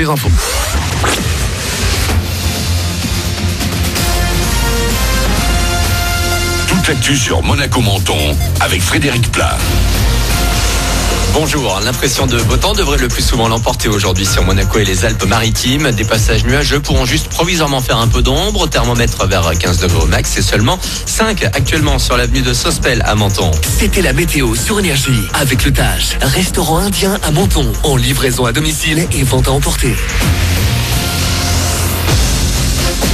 les infos. Toute l'actu sur Monaco-Menton avec Frédéric Plat. Bonjour, l'impression de beau temps devrait le plus souvent l'emporter aujourd'hui sur Monaco et les Alpes-Maritimes. Des passages nuageux pourront juste provisoirement faire un peu d'ombre. Thermomètre vers 15 degrés au max et seulement 5 actuellement sur l'avenue de Sospel à Menton. C'était la météo sur Énergie avec le Tage, restaurant indien à Menton, en livraison à domicile et vente à emporter.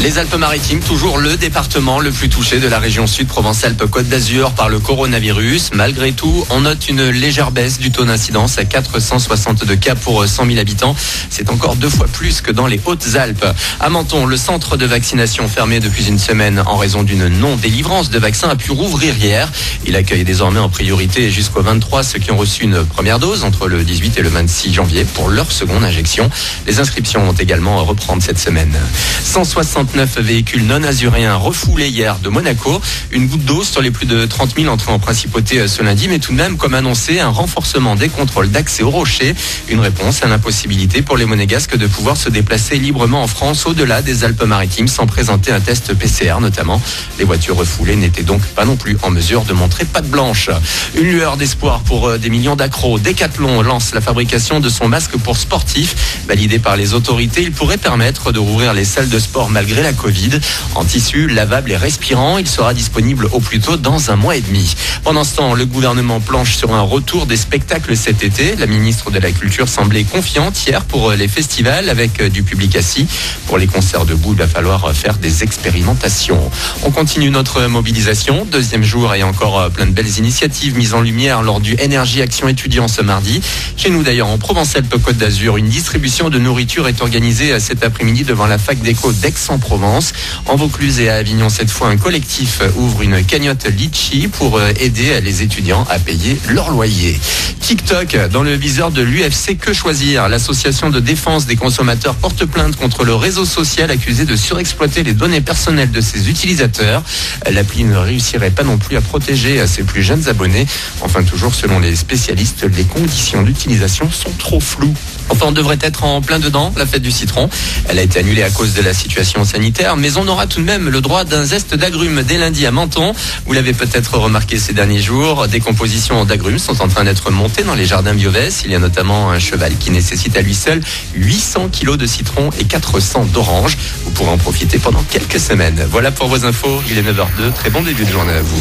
Les Alpes-Maritimes, toujours le département le plus touché de la région sud Provence-Alpes-Côte d'Azur par le coronavirus. Malgré tout, on note une légère baisse du taux d'incidence à 462 cas pour 100 000 habitants. C'est encore 2 fois plus que dans les Hautes-Alpes. À Menton, le centre de vaccination fermé depuis une semaine en raison d'une non-délivrance de vaccins a pu rouvrir hier. Il accueille désormais en priorité jusqu'au 23 ceux qui ont reçu une première dose entre le 18 et le 26 janvier pour leur seconde injection. Les inscriptions vont également reprendre cette semaine. 169 véhicules non azuréens refoulés hier de Monaco. Une goutte d'eau sur les plus de 30 000 entrées en principauté ce lundi, mais tout de même, comme annoncé, un renforcement des contrôles d'accès au rocher. Une réponse à l'impossibilité pour les Monégasques de pouvoir se déplacer librement en France au-delà des Alpes-Maritimes sans présenter un test PCR notamment. Les voitures refoulées n'étaient donc pas non plus en mesure de montrer patte blanche. Une lueur d'espoir pour des millions d'accros. Decathlon lance la fabrication de son masque pour sportifs. Validé par les autorités, il pourrait permettre de rouvrir les salles de sport malgré la Covid. En tissu, lavable et respirant, il sera disponible au plus tôt dans 1 mois et demi. Pendant ce temps, le gouvernement planche sur un retour des spectacles cet été. La ministre de la Culture semblait confiante hier pour les festivals avec du public assis. Pour les concerts debout, il va falloir faire des expérimentations. On continue notre mobilisation. 2e jour et encore plein de belles initiatives mises en lumière lors du Énergie Action Étudiant ce mardi. Chez nous d'ailleurs, en Provence-Alpes-Côte d'Azur, une distribution de nourriture est organisée cet après-midi devant la fac d'éco d'Aix-en-Provence. En Vaucluse et à Avignon, cette fois, un collectif ouvre une cagnotte litchi pour aider les étudiants à payer leur loyer. TikTok, dans le viseur de l'UFC Que Choisir, l'association de défense des consommateurs porte plainte contre le réseau social accusé de surexploiter les données personnelles de ses utilisateurs. L'appli ne réussirait pas non plus à protéger ses plus jeunes abonnés. Enfin, toujours selon les spécialistes, les conditions d'utilisation sont trop floues. Enfin, on devrait être en plein dedans, la fête du citron. Elle a été annulée à cause de la situation sanitaire, mais on aura tout de même le droit d'un zeste d'agrumes dès lundi à Menton. Vous l'avez peut-être remarqué ces derniers jours, des compositions d'agrumes sont en train d'être montées dans les jardins Biovès. Il y a notamment un cheval qui nécessite à lui seul 800 kilos de citron et 400 d'orange. Vous pourrez en profiter pendant quelques semaines. Voilà pour vos infos, il est 9h02. Très bon début de journée à vous.